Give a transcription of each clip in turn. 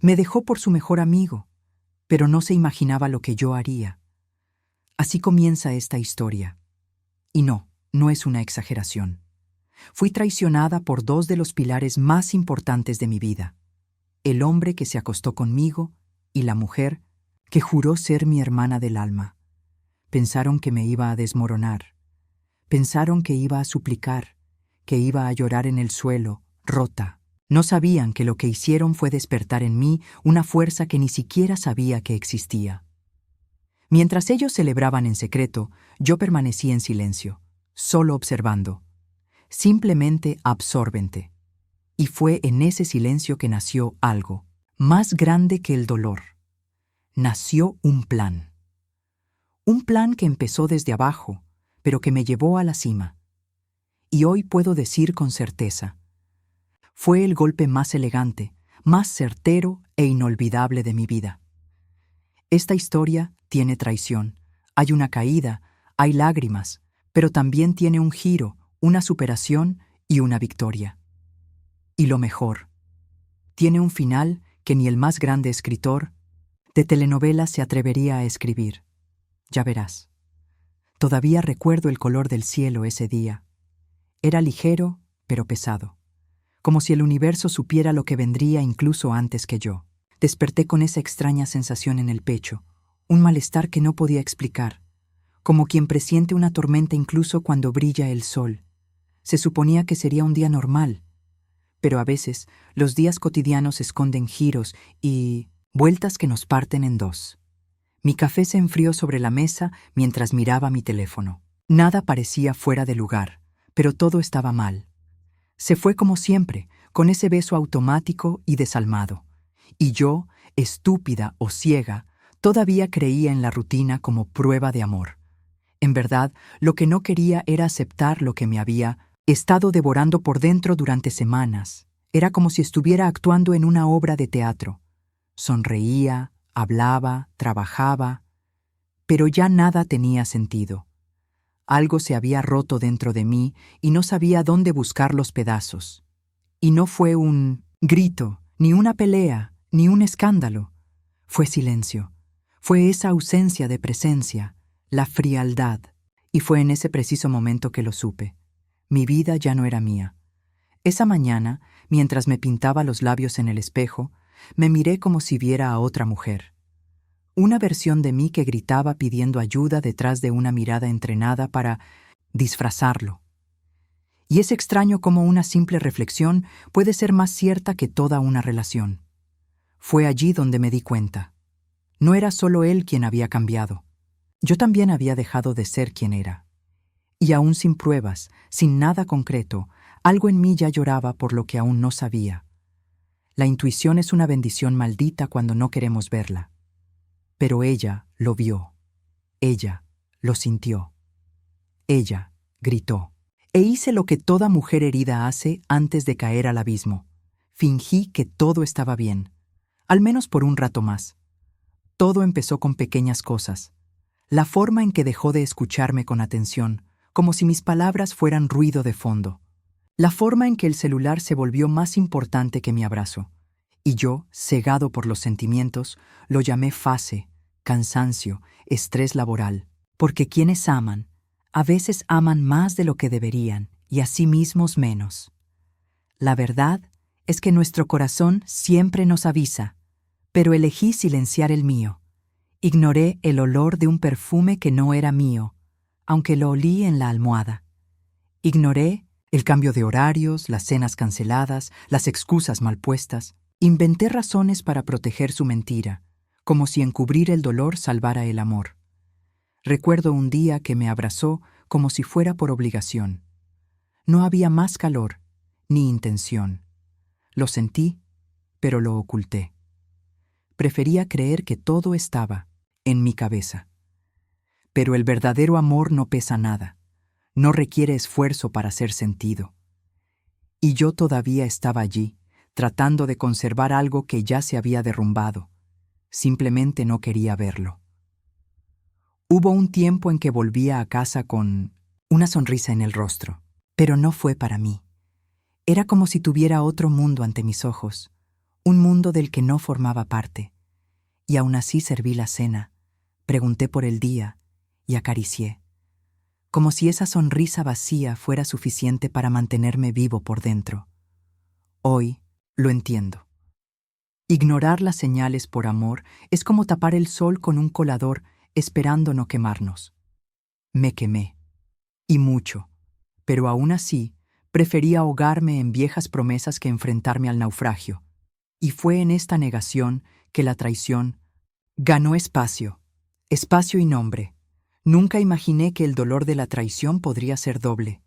Me dejó por su mejor amigo, pero no se imaginaba lo que yo haría. Así comienza esta historia. Y no es una exageración. Fui traicionada por dos de los pilares más importantes de mi vida: el hombre que se acostó conmigo y la mujer que juró ser mi hermana del alma. Pensaron que me iba a desmoronar. Pensaron que iba a suplicar, que iba a llorar en el suelo, rota. No sabían que lo que hicieron fue despertar en mí una fuerza que ni siquiera sabía que existía. Mientras ellos celebraban en secreto, yo permanecí en silencio, solo observando, simplemente absorbente. Y fue en ese silencio que nació algo, más grande que el dolor. Nació un plan. Un plan que empezó desde abajo, pero que me llevó a la cima. Y hoy puedo decir con certeza: fue el golpe más elegante, más certero e inolvidable de mi vida. Esta historia tiene traición, hay una caída, hay lágrimas, pero también tiene un giro, una superación y una victoria. Y lo mejor, tiene un final que ni el más grande escritor de telenovelas se atrevería a escribir. Ya verás. Todavía recuerdo el color del cielo ese día. Era ligero, pero pesado, como si el universo supiera lo que vendría incluso antes que yo. Desperté con esa extraña sensación en el pecho, un malestar que no podía explicar, como quien presiente una tormenta incluso cuando brilla el sol. Se suponía que sería un día normal, pero a veces los días cotidianos esconden giros y vueltas que nos parten en dos. Mi café se enfrió sobre la mesa mientras miraba mi teléfono. Nada parecía fuera de lugar, pero todo estaba mal. Se fue como siempre, con ese beso automático y desalmado. Y yo, estúpida o ciega, todavía creía en la rutina como prueba de amor. En verdad, lo que no quería era aceptar lo que me había estado devorando por dentro durante semanas. Era como si estuviera actuando en una obra de teatro. Sonreía, hablaba, trabajaba, pero ya nada tenía sentido. Algo se había roto dentro de mí y no sabía dónde buscar los pedazos. Y no fue un grito, ni una pelea, ni un escándalo. Fue silencio. Fue esa ausencia de presencia, la frialdad. Y fue en ese preciso momento que lo supe. Mi vida ya no era mía. Esa mañana, mientras me pintaba los labios en el espejo, me miré como si viera a otra mujer. Una versión de mí que gritaba pidiendo ayuda detrás de una mirada entrenada para disfrazarlo. Y es extraño cómo una simple reflexión puede ser más cierta que toda una relación. Fue allí donde me di cuenta. No era solo él quien había cambiado. Yo también había dejado de ser quien era. Y aún sin pruebas, sin nada concreto, algo en mí ya lloraba por lo que aún no sabía. La intuición es una bendición maldita cuando no queremos verla. Pero ella lo vio. Ella lo sintió. Ella gritó. E hice lo que toda mujer herida hace antes de caer al abismo. Fingí que todo estaba bien, al menos por un rato más. Todo empezó con pequeñas cosas. La forma en que dejó de escucharme con atención, como si mis palabras fueran ruido de fondo. La forma en que el celular se volvió más importante que mi abrazo. Y yo, cegado por los sentimientos, lo llamé fase, cansancio, estrés laboral. Porque quienes aman, a veces aman más de lo que deberían y a sí mismos menos. La verdad es que nuestro corazón siempre nos avisa, pero elegí silenciar el mío. Ignoré el olor de un perfume que no era mío, aunque lo olí en la almohada. Ignoré el cambio de horarios, las cenas canceladas, las excusas mal puestas. Inventé razones para proteger su mentira, como si encubrir el dolor salvara el amor. Recuerdo un día que me abrazó como si fuera por obligación. No había más calor, ni intención. Lo sentí, pero lo oculté. Prefería creer que todo estaba en mi cabeza. Pero el verdadero amor no pesa nada, no requiere esfuerzo para ser sentido. Y yo todavía estaba allí, tratando de conservar algo que ya se había derrumbado. Simplemente no quería verlo. Hubo un tiempo en que volvía a casa con una sonrisa en el rostro, pero no fue para mí. Era como si tuviera otro mundo ante mis ojos, un mundo del que no formaba parte. Y aún así serví la cena, pregunté por el día y acaricié, como si esa sonrisa vacía fuera suficiente para mantenerme vivo por dentro. Hoy lo entiendo. Ignorar las señales por amor es como tapar el sol con un colador esperando no quemarnos. Me quemé, y mucho, pero aún así preferí ahogarme en viejas promesas que enfrentarme al naufragio. Y fue en esta negación que la traición ganó espacio y nombre. Nunca imaginé que el dolor de la traición podría ser doble.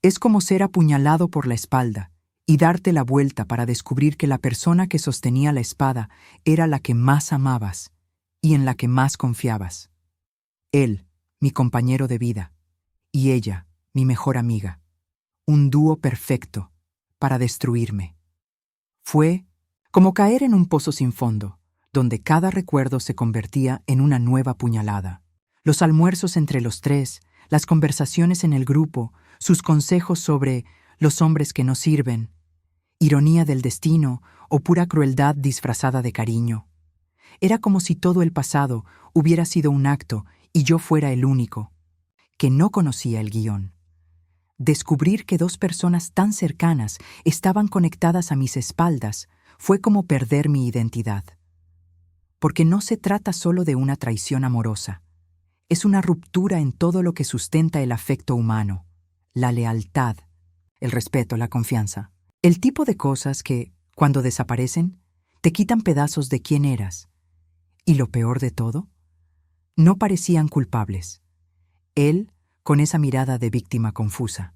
Es como ser apuñalado por la espalda y darte la vuelta para descubrir que la persona que sostenía la espada era la que más amabas y en la que más confiabas. Él, mi compañero de vida, y ella, mi mejor amiga. Un dúo perfecto para destruirme. Fue como caer en un pozo sin fondo, donde cada recuerdo se convertía en una nueva puñalada. Los almuerzos entre los tres, las conversaciones en el grupo, sus consejos sobre los hombres que no sirven, ironía del destino o pura crueldad disfrazada de cariño. Era como si todo el pasado hubiera sido un acto y yo fuera el único, que no conocía el guión. Descubrir que dos personas tan cercanas estaban conectadas a mis espaldas fue como perder mi identidad. Porque no se trata solo de una traición amorosa. Es una ruptura en todo lo que sustenta el afecto humano, la lealtad, el respeto, la confianza. El tipo de cosas que, cuando desaparecen, te quitan pedazos de quién eras. Y lo peor de todo, no parecían culpables. Él, con esa mirada de víctima confusa.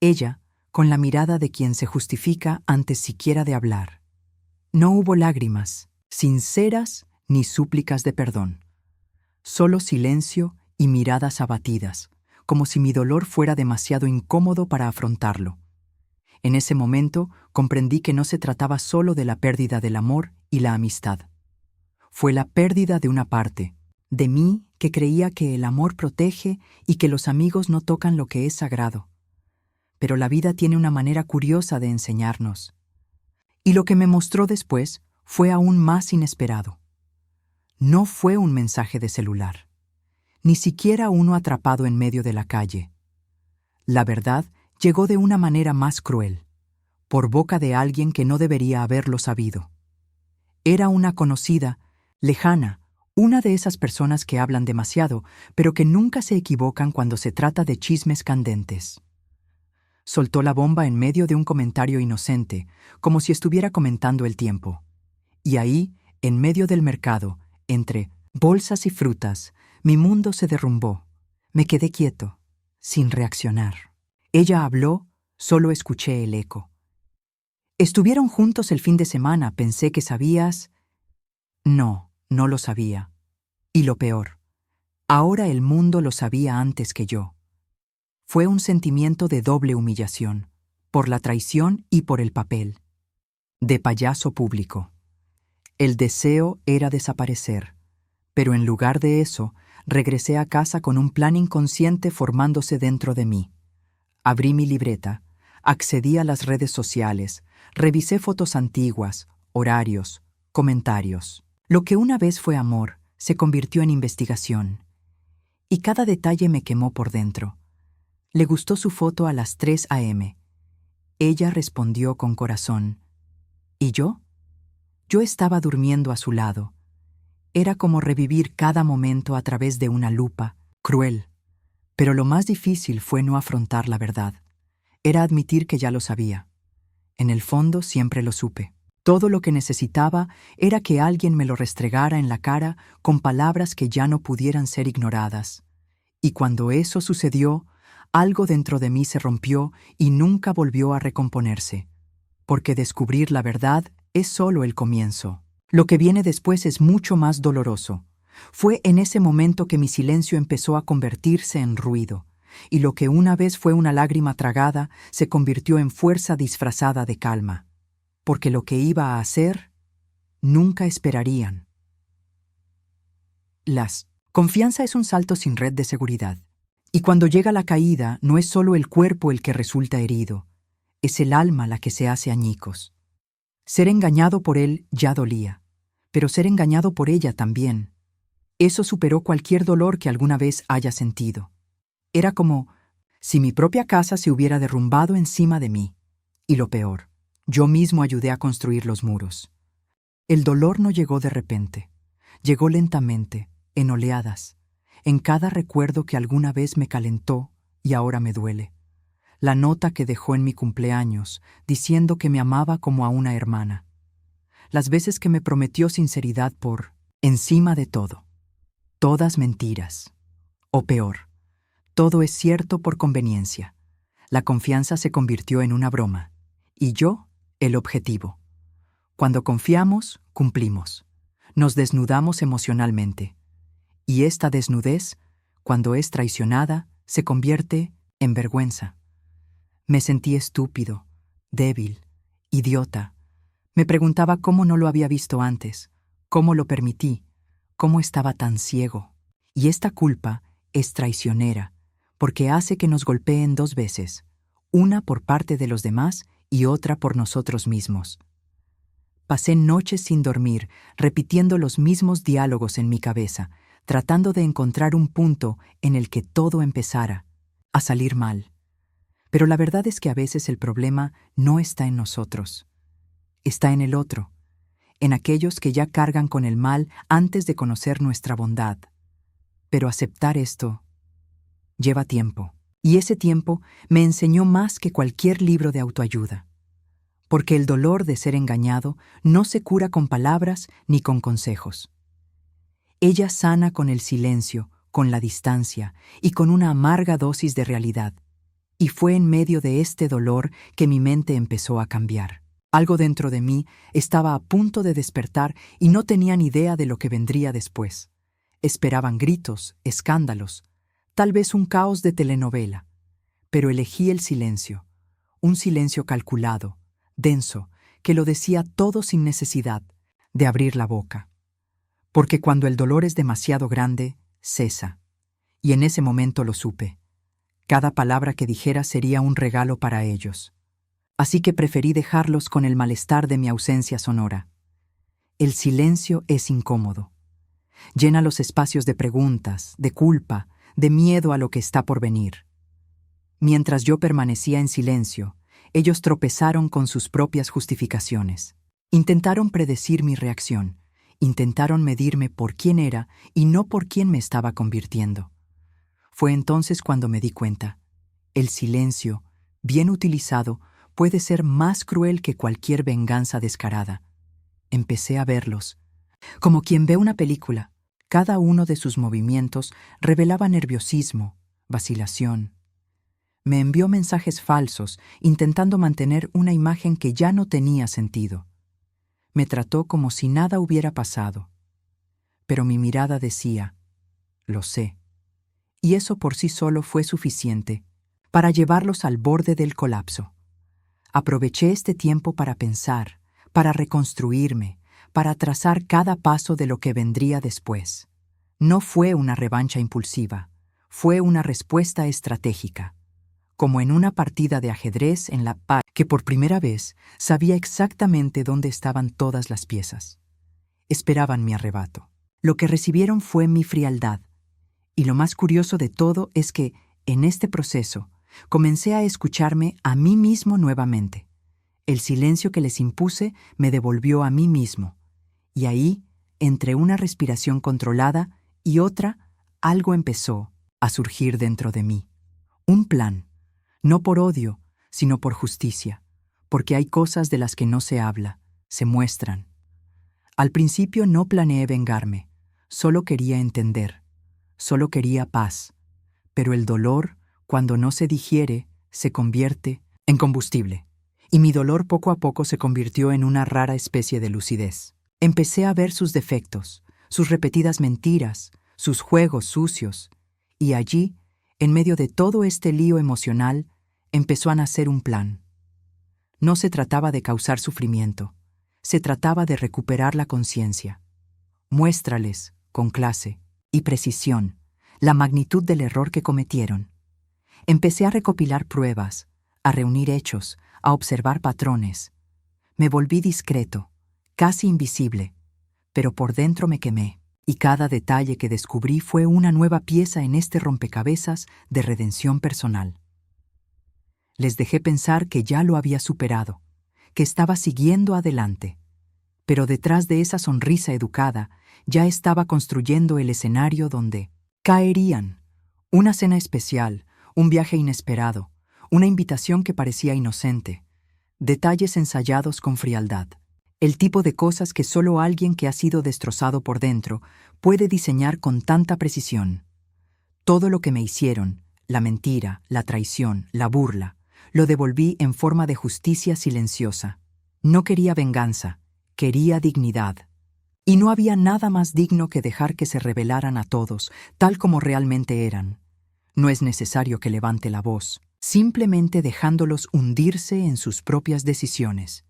Ella, con la mirada de quien se justifica antes siquiera de hablar. No hubo lágrimas, sinceras ni súplicas de perdón. Solo silencio y miradas abatidas, como si mi dolor fuera demasiado incómodo para afrontarlo. En ese momento comprendí que no se trataba solo de la pérdida del amor y la amistad. Fue la pérdida de una parte, de mí que creía que el amor protege y que los amigos no tocan lo que es sagrado. Pero la vida tiene una manera curiosa de enseñarnos. Y lo que me mostró después fue aún más inesperado. No fue un mensaje de celular, ni siquiera uno atrapado en medio de la calle. La verdad llegó de una manera más cruel, por boca de alguien que no debería haberlo sabido. Era una conocida, lejana, una de esas personas que hablan demasiado, pero que nunca se equivocan cuando se trata de chismes candentes. Soltó la bomba en medio de un comentario inocente, como si estuviera comentando el tiempo. Y ahí, en medio del mercado, entre bolsas y frutas, mi mundo se derrumbó. Me quedé quieto, sin reaccionar. Ella habló, solo escuché el eco. ¿Estuvieron juntos el fin de semana? Pensé que sabías. No, no lo sabía. Y lo peor, ahora el mundo lo sabía antes que yo. Fue un sentimiento de doble humillación, por la traición y por el papel. De payaso público. El deseo era desaparecer, pero en lugar de eso, regresé a casa con un plan inconsciente formándose dentro de mí. Abrí mi libreta, accedí a las redes sociales, revisé fotos antiguas, horarios, comentarios. Lo que una vez fue amor se convirtió en investigación. Y cada detalle me quemó por dentro. Le gustó su foto a las 3 a.m. Ella respondió con corazón. ¿Y yo? Yo estaba durmiendo a su lado. Era como revivir cada momento a través de una lupa, cruel. Pero lo más difícil fue no afrontar la verdad. Era admitir que ya lo sabía. En el fondo siempre lo supe. Todo lo que necesitaba era que alguien me lo restregara en la cara con palabras que ya no pudieran ser ignoradas. Y cuando eso sucedió, algo dentro de mí se rompió y nunca volvió a recomponerse. Porque descubrir la verdad es solo el comienzo. Lo que viene después es mucho más doloroso. Fue en ese momento que mi silencio empezó a convertirse en ruido, y lo que una vez fue una lágrima tragada se convirtió en fuerza disfrazada de calma. Porque lo que iba a hacer, nunca esperarían. Confianza es un salto sin red de seguridad. Y cuando llega la caída, no es solo el cuerpo el que resulta herido, es el alma la que se hace añicos. Ser engañado por él ya dolía, pero ser engañado por ella también. Eso superó cualquier dolor que alguna vez haya sentido. Era como si mi propia casa se hubiera derrumbado encima de mí. Y lo peor, yo mismo ayudé a construir los muros. El dolor no llegó de repente. Llegó lentamente, en oleadas, en cada recuerdo que alguna vez me calentó y ahora me duele. La nota que dejó en mi cumpleaños, diciendo que me amaba como a una hermana. Las veces que me prometió sinceridad por encima de todo. Todas mentiras. O peor, todo es cierto por conveniencia. La confianza se convirtió en una broma. Y yo, el objetivo. Cuando confiamos, cumplimos. Nos desnudamos emocionalmente. Y esta desnudez, cuando es traicionada, se convierte en vergüenza. Me sentí estúpido, débil, idiota. Me preguntaba cómo no lo había visto antes, cómo lo permití, cómo estaba tan ciego. Y esta culpa es traicionera, porque hace que nos golpeen dos veces, una por parte de los demás y otra por nosotros mismos. Pasé noches sin dormir, repitiendo los mismos diálogos en mi cabeza, tratando de encontrar un punto en el que todo empezara a salir mal. Pero la verdad es que a veces el problema no está en nosotros. Está en el otro, en aquellos que ya cargan con el mal antes de conocer nuestra bondad. Pero aceptar esto lleva tiempo, y ese tiempo me enseñó más que cualquier libro de autoayuda. Porque el dolor de ser engañado no se cura con palabras ni con consejos. Ella sana con el silencio, con la distancia y con una amarga dosis de realidad. Y fue en medio de este dolor que mi mente empezó a cambiar. Algo dentro de mí estaba a punto de despertar y no tenía ni idea de lo que vendría después. Esperaban gritos, escándalos, tal vez un caos de telenovela. Pero elegí el silencio, un silencio calculado, denso, que lo decía todo sin necesidad de abrir la boca. Porque cuando el dolor es demasiado grande, cesa. Y en ese momento lo supe. Cada palabra que dijera sería un regalo para ellos. Así que preferí dejarlos con el malestar de mi ausencia sonora. El silencio es incómodo. Llena los espacios de preguntas, de culpa, de miedo a lo que está por venir. Mientras yo permanecía en silencio, ellos tropezaron con sus propias justificaciones. Intentaron predecir mi reacción, intentaron medirme por quién era y no por quién me estaba convirtiendo. Fue entonces cuando me di cuenta. El silencio, bien utilizado, puede ser más cruel que cualquier venganza descarada. Empecé a verlos, como quien ve una película. Cada uno de sus movimientos revelaba nerviosismo, vacilación. Me envió mensajes falsos, intentando mantener una imagen que ya no tenía sentido. Me trató como si nada hubiera pasado. Pero mi mirada decía, lo sé. Y eso por sí solo fue suficiente para llevarlos al borde del colapso. Aproveché este tiempo para pensar, para reconstruirme, para trazar cada paso de lo que vendría después. No fue una revancha impulsiva, fue una respuesta estratégica. Como en una partida de ajedrez en la paz, que por primera vez sabía exactamente dónde estaban todas las piezas. Esperaban mi arrebato. Lo que recibieron fue mi frialdad. Y lo más curioso de todo es que, en este proceso, comencé a escucharme a mí mismo nuevamente. El silencio que les impuse me devolvió a mí mismo. Y ahí, entre una respiración controlada y otra, algo empezó a surgir dentro de mí. Un plan. No por odio, sino por justicia, porque hay cosas de las que no se habla, se muestran. Al principio no planeé vengarme, solo quería entender, solo quería paz, pero el dolor, cuando no se digiere, se convierte en combustible, y mi dolor poco a poco se convirtió en una rara especie de lucidez. Empecé a ver sus defectos, sus repetidas mentiras, sus juegos sucios, y allí, en medio de todo este lío emocional, empezó a nacer un plan. No se trataba de causar sufrimiento, se trataba de recuperar la conciencia. Muéstrales, con clase y precisión, la magnitud del error que cometieron. Empecé a recopilar pruebas, a reunir hechos, a observar patrones. Me volví discreto, casi invisible, pero por dentro me quemé, y cada detalle que descubrí fue una nueva pieza en este rompecabezas de redención personal. Les dejé pensar que ya lo había superado, que estaba siguiendo adelante, pero detrás de esa sonrisa educada ya estaba construyendo el escenario donde caerían. Una cena especial, un viaje inesperado, una invitación que parecía inocente, detalles ensayados con frialdad. El tipo de cosas que solo alguien que ha sido destrozado por dentro puede diseñar con tanta precisión. Todo lo que me hicieron, la mentira, la traición, la burla, lo devolví en forma de justicia silenciosa. No quería venganza, quería dignidad. Y no había nada más digno que dejar que se revelaran a todos, tal como realmente eran. No es necesario que levante la voz, simplemente dejándolos hundirse en sus propias decisiones.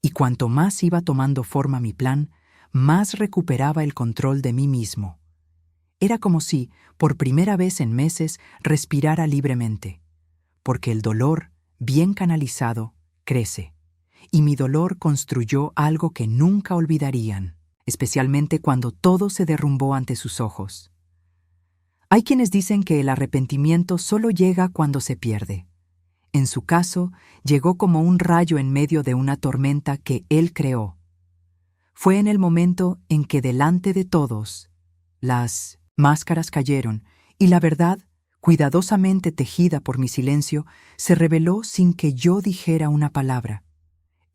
Y cuanto más iba tomando forma mi plan, más recuperaba el control de mí mismo. Era como si, por primera vez en meses, respirara libremente. Porque el dolor, bien canalizado, crece. Y mi dolor construyó algo que nunca olvidarían, especialmente cuando todo se derrumbó ante sus ojos. Hay quienes dicen que el arrepentimiento solo llega cuando se pierde. En su caso, llegó como un rayo en medio de una tormenta que él creó. Fue en el momento en que delante de todos, las máscaras cayeron y la verdad, cuidadosamente tejida por mi silencio, se reveló sin que yo dijera una palabra.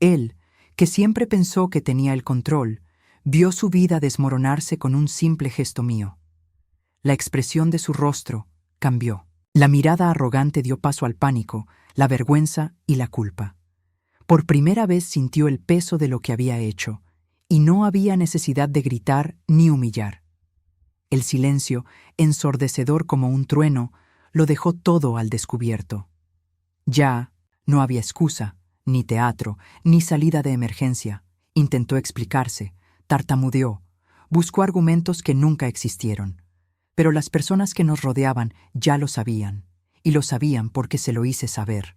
Él, que siempre pensó que tenía el control, vio su vida desmoronarse con un simple gesto mío. La expresión de su rostro cambió. La mirada arrogante dio paso al pánico, la vergüenza y la culpa. Por primera vez sintió el peso de lo que había hecho, y no había necesidad de gritar ni humillar. El silencio, ensordecedor como un trueno, lo dejó todo al descubierto. Ya no había excusa, ni teatro, ni salida de emergencia. Intentó explicarse, tartamudeó, buscó argumentos que nunca existieron. Pero las personas que nos rodeaban ya lo sabían, y lo sabían porque se lo hice saber.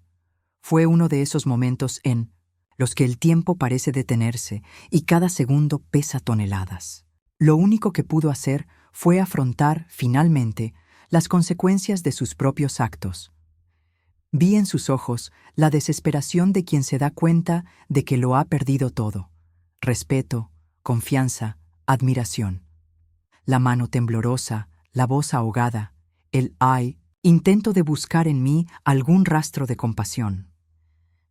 Fue uno de esos momentos en los que el tiempo parece detenerse y cada segundo pesa toneladas. Lo único que pudo hacer fue afrontar, finalmente, las consecuencias de sus propios actos. Vi en sus ojos la desesperación de quien se da cuenta de que lo ha perdido todo: respeto, confianza, admiración. La mano temblorosa, la voz ahogada, el ay, intento de buscar en mí algún rastro de compasión.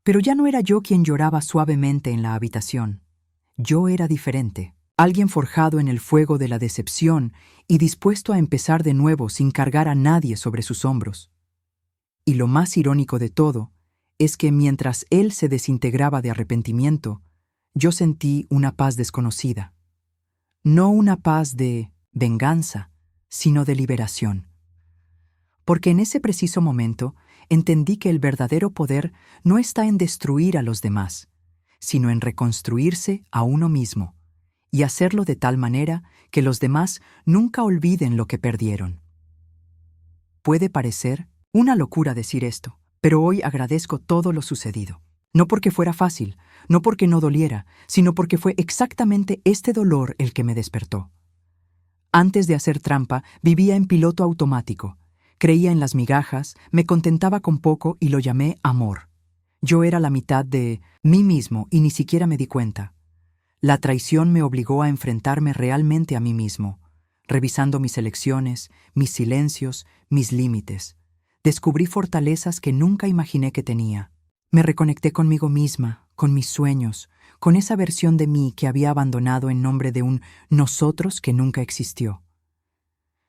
Pero ya no era yo quien lloraba suavemente en la habitación. Yo era diferente, alguien forjado en el fuego de la decepción y dispuesto a empezar de nuevo sin cargar a nadie sobre sus hombros. Y lo más irónico de todo es que mientras él se desintegraba de arrepentimiento, yo sentí una paz desconocida. No una paz de venganza, sino de liberación. Porque en ese preciso momento entendí que el verdadero poder no está en destruir a los demás, sino en reconstruirse a uno mismo, y hacerlo de tal manera que los demás nunca olviden lo que perdieron. Puede parecer una locura decir esto, pero hoy agradezco todo lo sucedido. No porque fuera fácil, no porque no doliera, sino porque fue exactamente este dolor el que me despertó. Antes de hacer trampa, vivía en piloto automático. Creía en las migajas, me contentaba con poco y lo llamé amor. Yo era la mitad de mí mismo y ni siquiera me di cuenta. La traición me obligó a enfrentarme realmente a mí mismo, revisando mis elecciones, mis silencios, mis límites. Descubrí fortalezas que nunca imaginé que tenía. Me reconecté conmigo misma, con mis sueños, con esa versión de mí que había abandonado en nombre de un nosotros que nunca existió.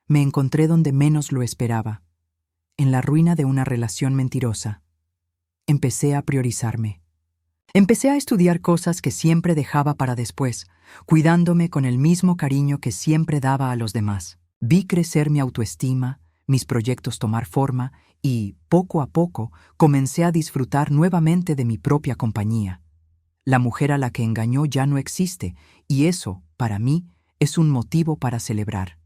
Me encontré donde menos lo esperaba, en la ruina de una relación mentirosa. Empecé a priorizarme. Empecé a estudiar cosas que siempre dejaba para después, cuidándome con el mismo cariño que siempre daba a los demás. Vi crecer mi autoestima, mis proyectos tomar forma y, poco a poco, comencé a disfrutar nuevamente de mi propia compañía. La mujer a la que engañó ya no existe, y eso, para mí, es un motivo para celebrar.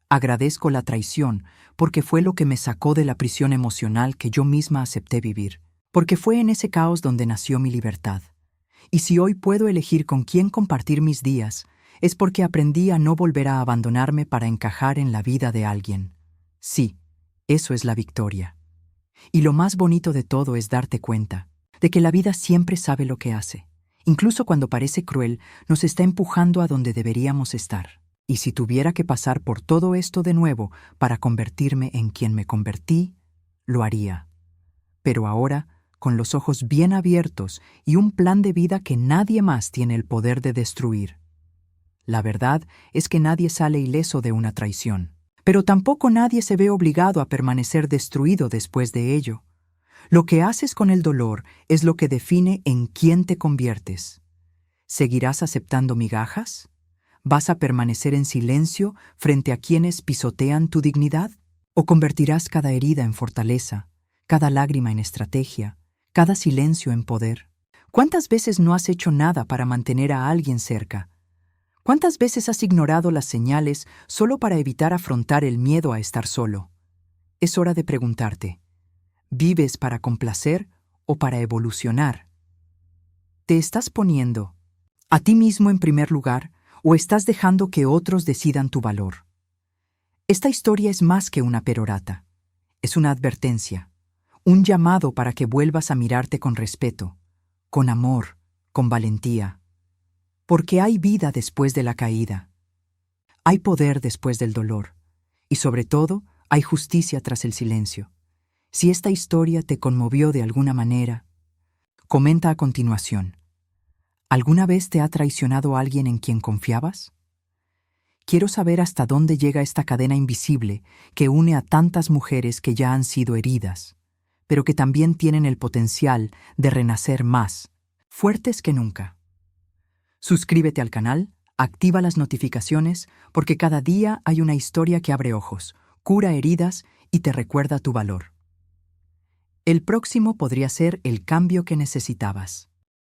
Agradezco la traición porque fue lo que me sacó de la prisión emocional que yo misma acepté vivir, porque fue en ese caos donde nació mi libertad. Y si hoy puedo elegir con quién compartir mis días, es porque aprendí a no volver a abandonarme para encajar en la vida de alguien. Sí, eso es la victoria. Y lo más bonito de todo es darte cuenta de que la vida siempre sabe lo que hace. Incluso cuando parece cruel, nos está empujando a donde deberíamos estar. Y si tuviera que pasar por todo esto de nuevo para convertirme en quien me convertí, lo haría. Pero ahora, con los ojos bien abiertos y un plan de vida que nadie más tiene el poder de destruir. La verdad es que nadie sale ileso de una traición, pero tampoco nadie se ve obligado a permanecer destruido después de ello. Lo que haces con el dolor es lo que define en quién te conviertes. ¿Seguirás aceptando migajas? ¿Vas a permanecer en silencio frente a quienes pisotean tu dignidad? ¿O convertirás cada herida en fortaleza, cada lágrima en estrategia, cada silencio en poder? ¿Cuántas veces no has hecho nada para mantener a alguien cerca? ¿Cuántas veces has ignorado las señales solo para evitar afrontar el miedo a estar solo? Es hora de preguntarte, ¿vives para complacer o para evolucionar? ¿Te estás poniendo a ti mismo en primer lugar o estás dejando que otros decidan tu valor? Esta historia es más que una perorata. Es una advertencia, un llamado para que vuelvas a mirarte con respeto, con amor, con valentía. Porque hay vida después de la caída. Hay poder después del dolor. Y sobre todo, hay justicia tras el silencio. Si esta historia te conmovió de alguna manera, comenta a continuación. ¿Alguna vez te ha traicionado alguien en quien confiabas? Quiero saber hasta dónde llega esta cadena invisible que une a tantas mujeres que ya han sido heridas, pero que también tienen el potencial de renacer más, fuertes que nunca. Suscríbete al canal, activa las notificaciones, porque cada día hay una historia que abre ojos, cura heridas y te recuerda tu valor. El próximo podría ser el cambio que necesitabas.